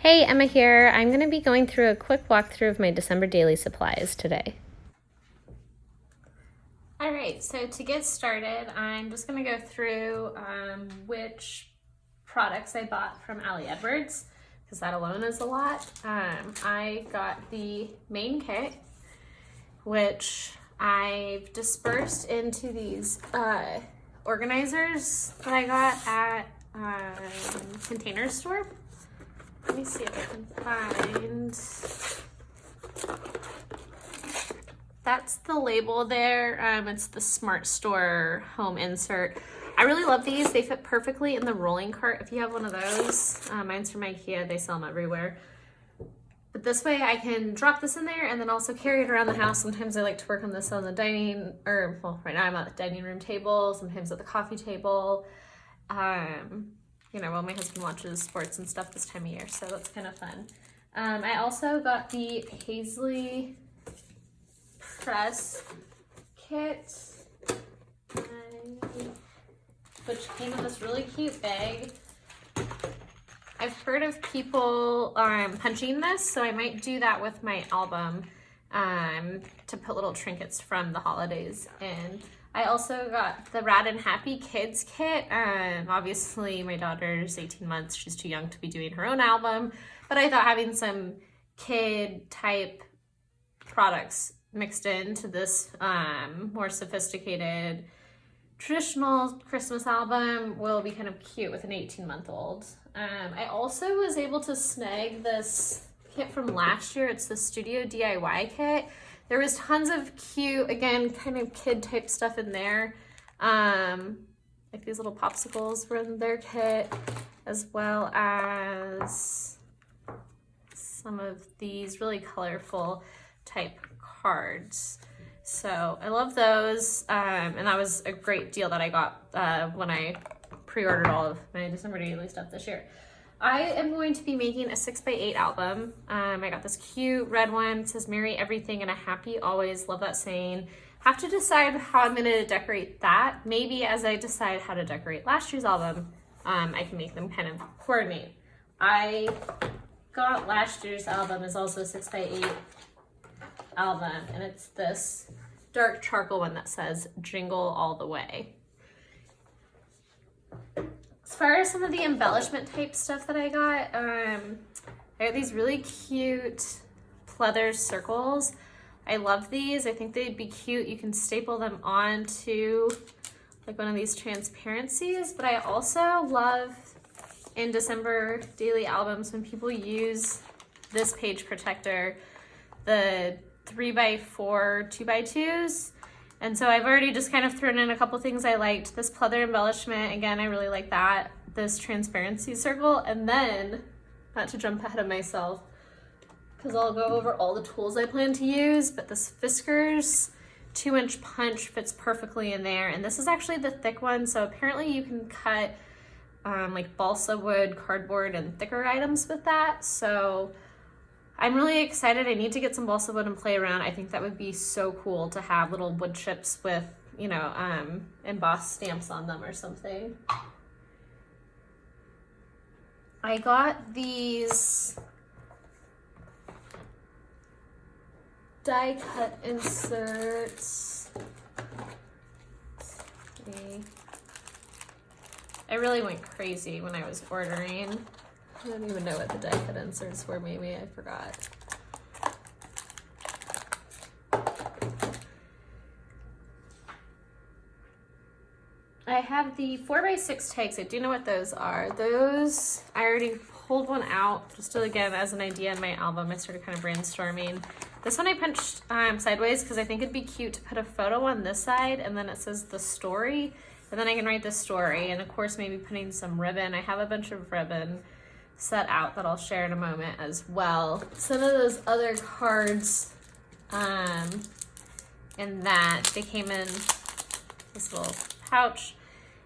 Hey, Emma here. I'm going to be going through a quick walkthrough of my December daily supplies today. All right, so to get started, I'm just going to go through which products I bought from Ali Edwards, because that alone is a lot. I got the main kit, which I've dispersed into these organizers that I got at Container Store. Let me see if I can find. That's the label there. It's the Smart Store home insert. I really love these. They fit perfectly in the rolling cart if you have one of those. Mine's from IKEA. They sell them everywhere. But this way I can drop this in there and then also carry it around the house. Sometimes I like to work on this on the right now I'm at the dining room table, sometimes at the coffee table. While my husband watches sports and stuff this time of year, so that's kind of fun. I also got the Paisley press kit, which came in this really cute bag. I've heard of people punching this, so I might do that with my album to put little trinkets from the holidays in. I also got the Rad and Happy Kids kit. Obviously, my daughter's 18 months. She's too young to be doing her own album, but I thought having some kid-type products mixed into this more sophisticated, traditional Christmas album will be kind of cute with an 18-month-old. I also was able to snag this kit from last year. It's the Studio DIY kit. There was tons of cute, again, kind of kid-type stuff in there. Like these little popsicles were in their kit, as well as some of these really colorful type cards. So I love those, and that was a great deal that I got when I pre-ordered all of my December daily stuff this year. I am going to be making a 6x8 album. I got this cute red one. It says Merry Everything and a Happy Always. Love that saying. Have to decide how I'm going to decorate that. Maybe as I decide how to decorate last year's album, I can make them kind of coordinate. I got last year's album is also a 6x8 album, and it's this dark charcoal one that says Jingle All the Way. As far as some of the embellishment type stuff that I got these really cute pleather circles. I love these. I think they'd be cute. You can staple them onto like one of these transparencies, but I also love in December daily albums when people use this page protector, the 3x4 2x2s. And so I've already just kind of thrown in a couple things I liked. This pleather embellishment, again, I really like that. This transparency circle, and then, not to jump ahead of myself, because I'll go over all the tools I plan to use, but this Fiskars 2-inch punch fits perfectly in there. And this is actually the thick one, so apparently you can cut like balsa wood, cardboard, and thicker items with that. So I'm really excited. I need to get some balsa wood and play around. I think that would be so cool to have little wood chips with, embossed stamps on them or something. I got these die cut inserts. I really went crazy when I was ordering. I don't even know what the die cut inserts were. Maybe I forgot. I have the 4x6 tags. I do know what those are. Those, I already pulled one out just to, again, as an idea in my album. I started kind of brainstorming. This one I punched sideways because I think it'd be cute to put a photo on this side, and then it says the story, and then I can write the story, and of course maybe putting some ribbon. I have a bunch of ribbon set out that I'll share in a moment as well. Some of those other cards in that, they came in this little pouch,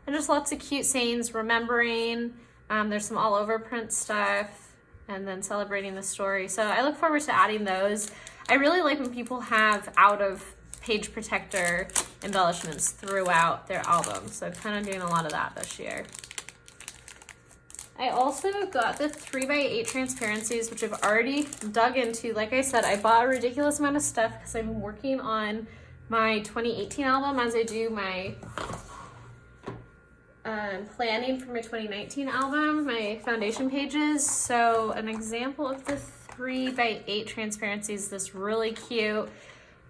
and just lots of cute sayings, remembering. There's some all over print stuff, and then celebrating the story. So I look forward to adding those. I really like when people have out of page protector embellishments throughout their album. So I'm kind of doing a lot of that this year. I also got the 3x8 transparencies, which I've already dug into. Like I said, I bought a ridiculous amount of stuff because I'm working on my 2018 album as I do my planning for my 2019 album, my foundation pages. So an example of the 3x8 transparencies, this really cute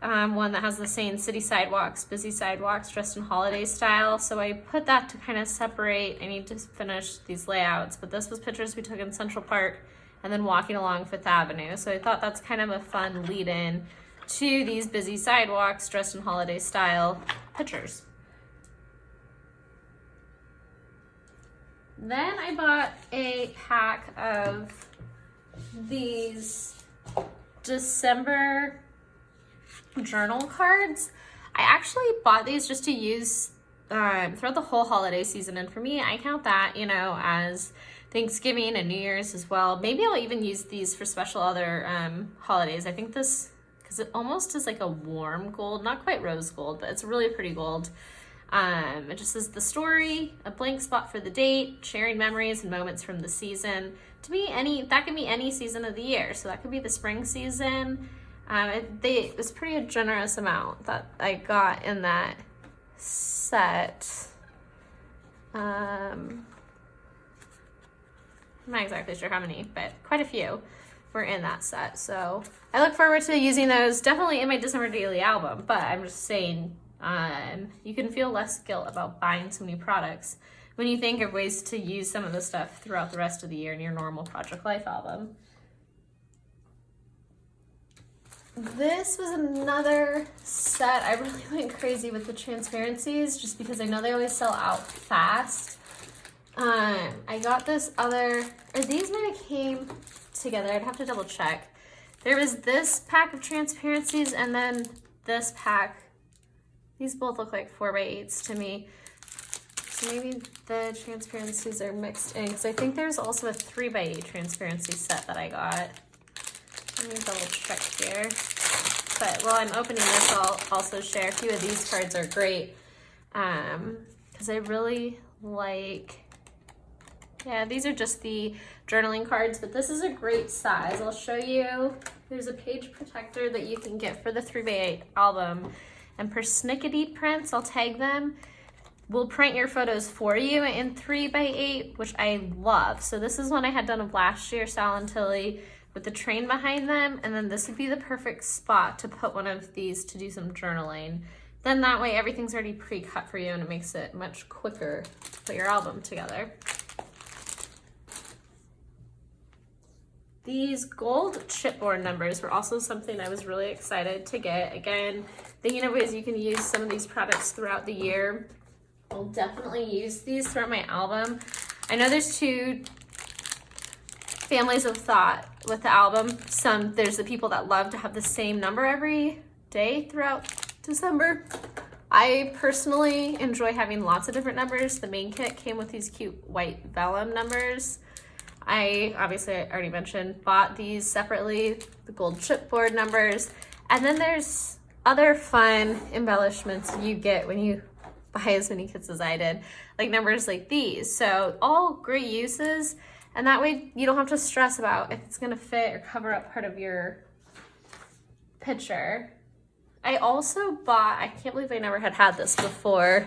one that has the saying city sidewalks, busy sidewalks, dressed in holiday style. So I put that to kind of separate. I need to finish these layouts, but this was pictures we took in Central Park and then walking along Fifth Avenue. So I thought that's kind of a fun lead in to these busy sidewalks, dressed in holiday style pictures. Then I bought a pack of these December journal cards. I actually bought these just to use throughout the whole holiday season, and for me, I count that, you know, as Thanksgiving and New Year's as well. Maybe I'll even use these for special other holidays. I think this, because it almost is like a warm gold, not quite rose gold, but it's a really pretty gold. It just says the story, a blank spot for the date, sharing memories and moments from the season. To me, that could be any season of the year. So that could be the spring season. It was pretty a generous amount that I got in that set. I'm not exactly sure how many, but quite a few were in that set. So I look forward to using those definitely in my December daily album, but I'm just saying you can feel less guilt about buying so many products when you think of ways to use some of the stuff throughout the rest of the year in your normal Project Life album. This was another set. I really went crazy with the transparencies just because I know they always sell out fast. I got this other, or these might have came together. I'd have to double check. There was this pack of transparencies and then this pack. These both look like 4x8s to me. So maybe the transparencies are mixed in because I think there's also a 3x8 transparency set that I got. Let me double check here. But while I'm opening this, I'll also share a few of these cards are great. Because I really like, yeah, these are just the journaling cards, but this is a great size. I'll show you. There's a page protector that you can get for the 3x8 album. And persnickety prints, I'll tag them, will print your photos for you in 3x8, which I love. So this is one I had done of last year, Sal and Tilly, with the train behind them, and then this would be the perfect spot to put one of these to do some journaling. Then that way everything's already pre-cut for you and it makes it much quicker to put your album together. These gold chipboard numbers were also something I was really excited to get. Again, thinking of ways you can use some of these products throughout the year. I'll definitely use these throughout my album. I know there's two families of thought with the album. There's the people that love to have the same number every day throughout December. I personally enjoy having lots of different numbers. The main kit came with these cute white vellum numbers. I obviously already mentioned, bought these separately, the gold chipboard numbers. And then there's other fun embellishments you get when you buy as many kits as I did, like numbers like these. So all great uses. And that way you don't have to stress about if it's gonna fit or cover up part of your picture. I also bought, I can't believe I never had this before,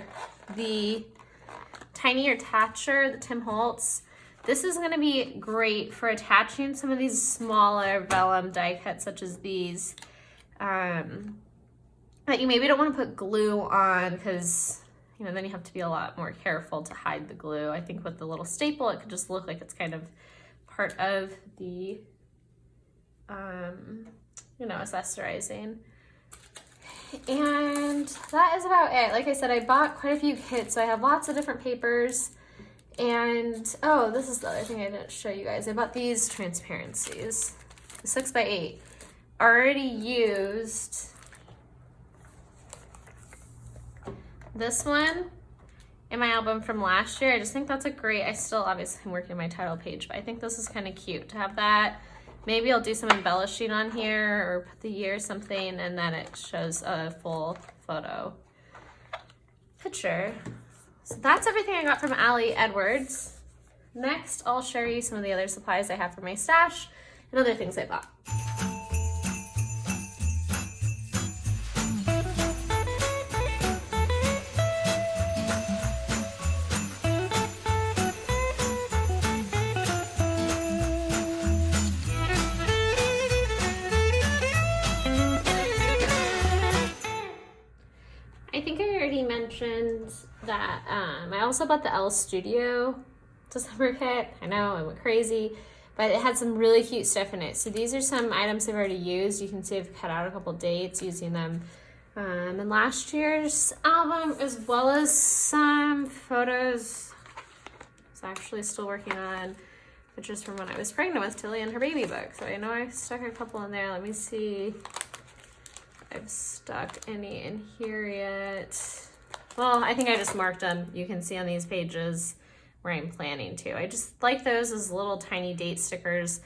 the Tiny Attacher, the Tim Holtz. This is gonna be great for attaching some of these smaller vellum die cuts such as these that you maybe don't wanna put glue on because you know, then you have to be a lot more careful to hide the glue. I think with the little staple, it could just look like it's kind of part of the, you know, accessorizing. And that is about it. Like I said, I bought quite a few kits, so I have lots of different papers. And, oh, this is the other thing I didn't show you guys. I bought these transparencies, the 6x8. Already used this one in my album from last year. I just think that's a great, I still obviously am working on my title page, but I think this is kind of cute to have that. Maybe I'll do some embellishing on here or put the year or something, and then it shows a full photo picture. So that's everything I got from Allie Edwards. next I'll share you some of the other supplies I have for my stash and other things I bought. I think I already mentioned that I also bought the Elle Studio December kit. I know, I went crazy, but it had some really cute stuff in it. So these are some items I've already used. You can see I've cut out a couple dates using them in last year's album, as well as some photos I was actually still working on, pictures from when I was pregnant with Tilly and her baby book. So I know I stuck a couple in there. Let me see. I've stuck any in here yet. Well, I think I just marked them. You can see on these pages where I'm planning to. I just like those as little tiny date stickers.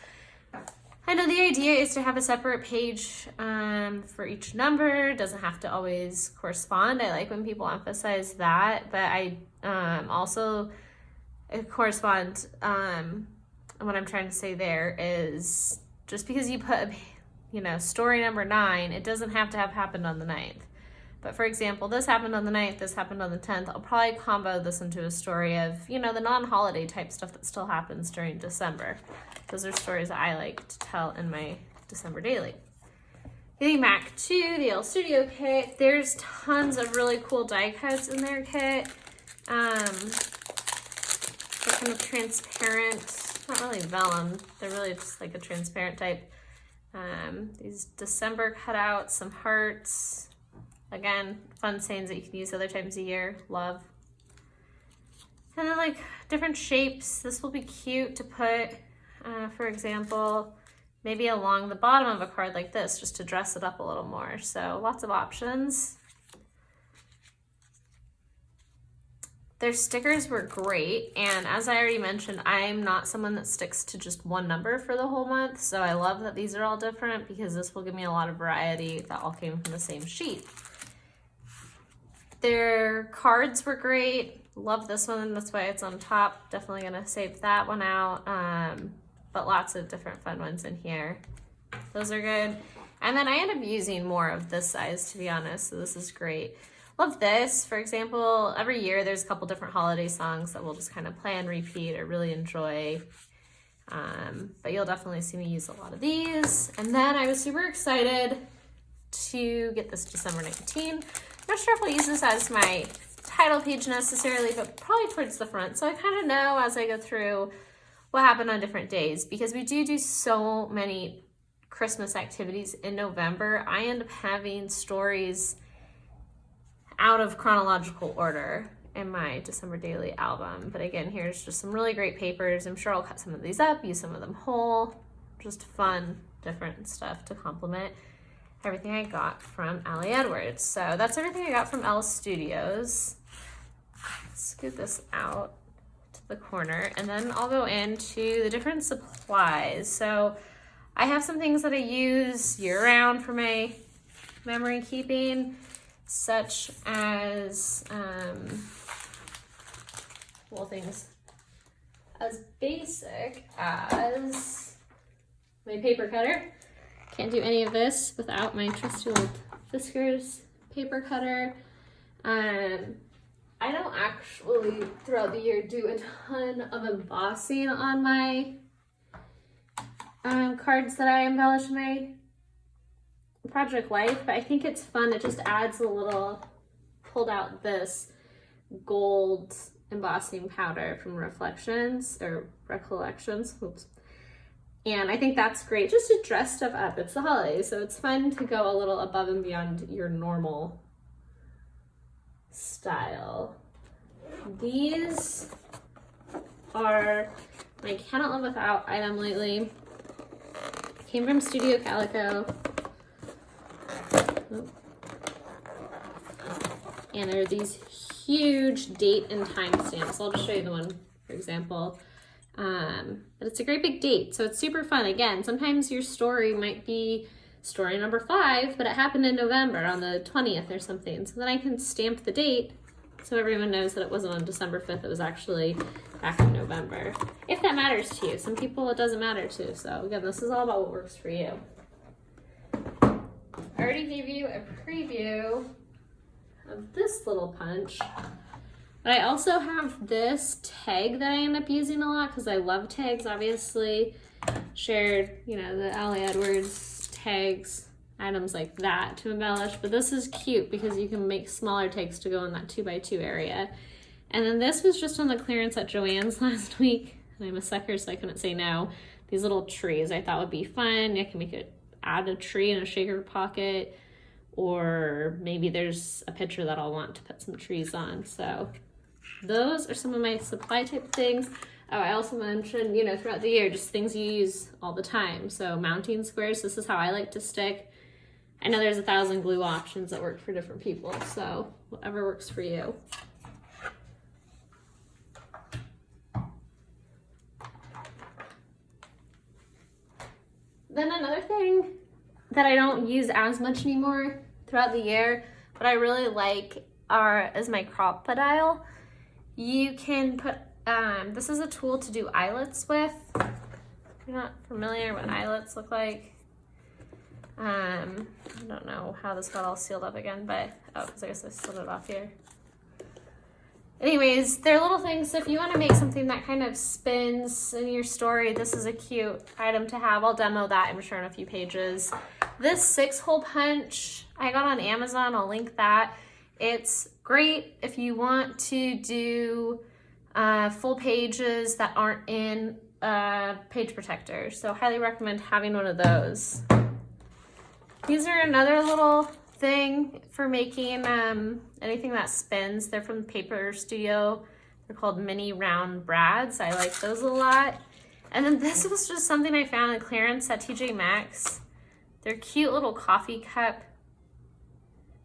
I know the idea is to have a separate page for each number. It doesn't have to always correspond. I like when people emphasize that, but I also correspond. What I'm trying to say there is just because you put story number 9, it doesn't have to have happened on the 9th. But for example, this happened on the 9th, this happened on the 10th. I'll probably combo this into a story of, the non-holiday type stuff that still happens during December. Those are stories that I like to tell in my December daily. Getting back to the Elle Studio kit, there's tons of really cool die cuts in their kit. They're kind of transparent, not really vellum, they're really just like a transparent type. These December cutouts, some hearts. Again, fun sayings that you can use other times a year. Love. And then like different shapes. This will be cute to put, for example, maybe along the bottom of a card like this, just to dress it up a little more. So lots of options. Their stickers were great, and as I already mentioned, I'm not someone that sticks to just one number for the whole month, so I love that these are all different because this will give me a lot of variety that all came from the same sheet. Their cards were great. Love this one, that's why it's on top. Definitely gonna save that one out, but lots of different fun ones in here. Those are good. And then I end up using more of this size, to be honest, so this is great. Love this. For example, every year there's a couple different holiday songs that we'll just kind of play and repeat or really enjoy. But you'll definitely see me use a lot of these. And then I was super excited to get this December 19. I'm not sure if I'll use this as my title page necessarily, but probably towards the front. So I kind of know as I go through what happened on different days, because we do so many Christmas activities in November. I end up having stories out of chronological order in my December daily album. But again, here's just some really great papers. I'm sure I'll cut some of these up, use some of them whole. Just fun, different stuff to complement everything I got from Ali Edwards. So that's everything I got from Elle Studios. Scoot this out to the corner, and then I'll go into the different supplies. So I have some things that I use year-round for my memory keeping, such as things as basic as my paper cutter. Can't do any of this without my trusty old Fiskars paper cutter. I don't actually throughout the year do a ton of embossing on my cards that I embellish my project life, but I think it's fun. It just adds a little, pulled out this gold embossing powder from Reflections or Recollections. Oops. And I think that's great just to dress stuff up. It's the holidays, so it's fun to go a little above and beyond your normal style. These are my Cannot Live Without item lately. Came from Studio Calico. And there are these huge date and time stamps. I'll just show you the one, for example. But it's a great big date, so it's super fun. Again, sometimes your story might be story number 5, but it happened in November on the 20th or something. So then I can stamp the date, So everyone knows that it wasn't on December 5th, it was actually back in November. If that matters to you. Some people it doesn't matter to. So again, this is all about what works for you. I already gave you a preview of this little punch. But I also have this tag that I end up using a lot because I love tags, obviously. Shared, you know, the Allie Edwards tags, items like that to embellish. But this is cute because you can make smaller tags to go in that 2x2 area. And then this was just on the clearance at Joann's last week. And I'm a sucker, so I couldn't say no. These little trees I thought would be fun. I can make it, add a tree in a shaker pocket. Or maybe there's a picture that I'll want to put some trees on. So those are some of my supply type things. Oh, I also mentioned, you know, throughout the year, just things you use all the time. So mounting squares, this is how I like to stick. I know there's 1,000 glue options that work for different people, so whatever works for you. Then another thing that I don't use as much anymore throughout the year, but I really like is my crocodile. You can put, this is a tool to do eyelets with. If you're not familiar what eyelets look like. I don't know how this got all sealed up again, but, oh, because I guess I slid it off here. Anyways, they're little things, so if you want to make something that kind of spins in your story, this is a cute item to have. I'll demo that, I'm sure, in a few pages. This 6-hole punch I got on Amazon, I'll link that. It's great if you want to do full pages that aren't in page protector, so highly recommend having one of those. These are another little thing for making anything that spins. They're from Paper Studio. They're called mini round brads. I like those a lot. And then this was just something I found in clearance at TJ Maxx. They're cute little coffee cup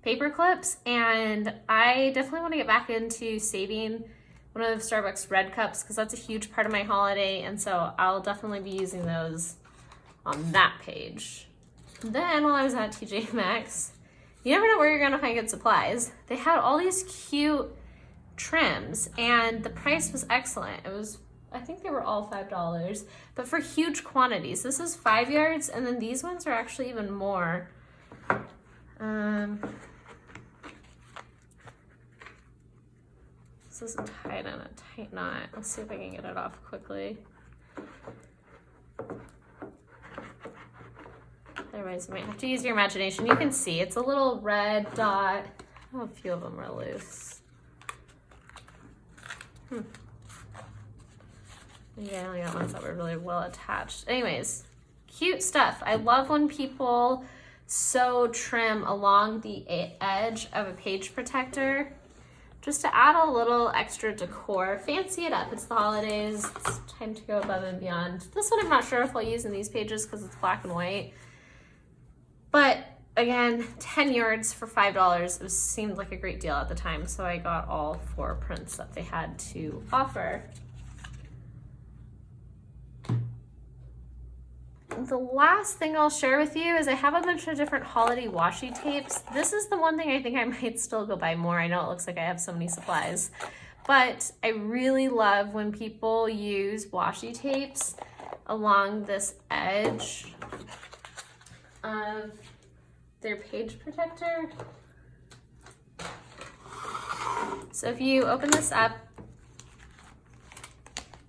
paper clips, and I definitely want to get back into saving one of the Starbucks red cups because that's a huge part of my holiday, and so I'll definitely be using those on that page. Then while I was at TJ Maxx, you never know where you're gonna find good supplies. They had all these cute trims and the price was excellent. It was, I think they were all $5, but for huge quantities. This is 5 yards, and then these ones are actually even more. This is tied in a tight knot. Let's see if I can get it off quickly. Otherwise, you might have to use your imagination. You can see it's a little red dot. Oh, a few of them are loose. Yeah, I only got ones that were really well attached. Anyways, cute stuff. I love when people sew trim along the edge of a page protector just to add a little extra decor. Fancy it up. It's the holidays. It's time to go above and beyond. This one I'm not sure if I'll use in these pages because it's black and white. But again, 10 yards for $5. It seemed like a great deal at the time, so I got all 4 prints that they had to offer. The last thing I'll share with you is I have a bunch of different holiday washi tapes. This is the one thing I think I might still go buy more. I know it looks like I have so many supplies, but I really love when people use washi tapes along this edge of their page protector. So if you open this up,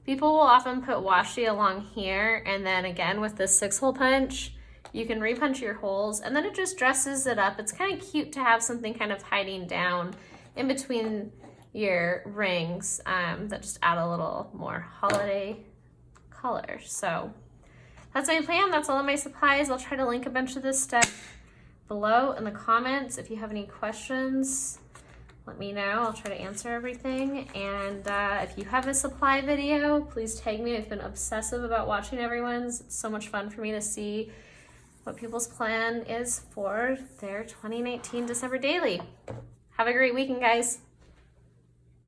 people will often put washi along here, and then again with this 6-hole punch, you can repunch your holes, and then it just dresses it up. It's kind of cute to have something kind of hiding down in between your rings that just add a little more holiday color. So that's my plan. That's all of my supplies. I'll try to link a bunch of this stuff below in the comments. If you have any questions, let me know. I'll try to answer everything. And if you have a supply video, please tag me. I've been obsessive about watching everyone's. It's so much fun for me to see what people's plan is for their 2019 December daily. Have a great weekend, guys.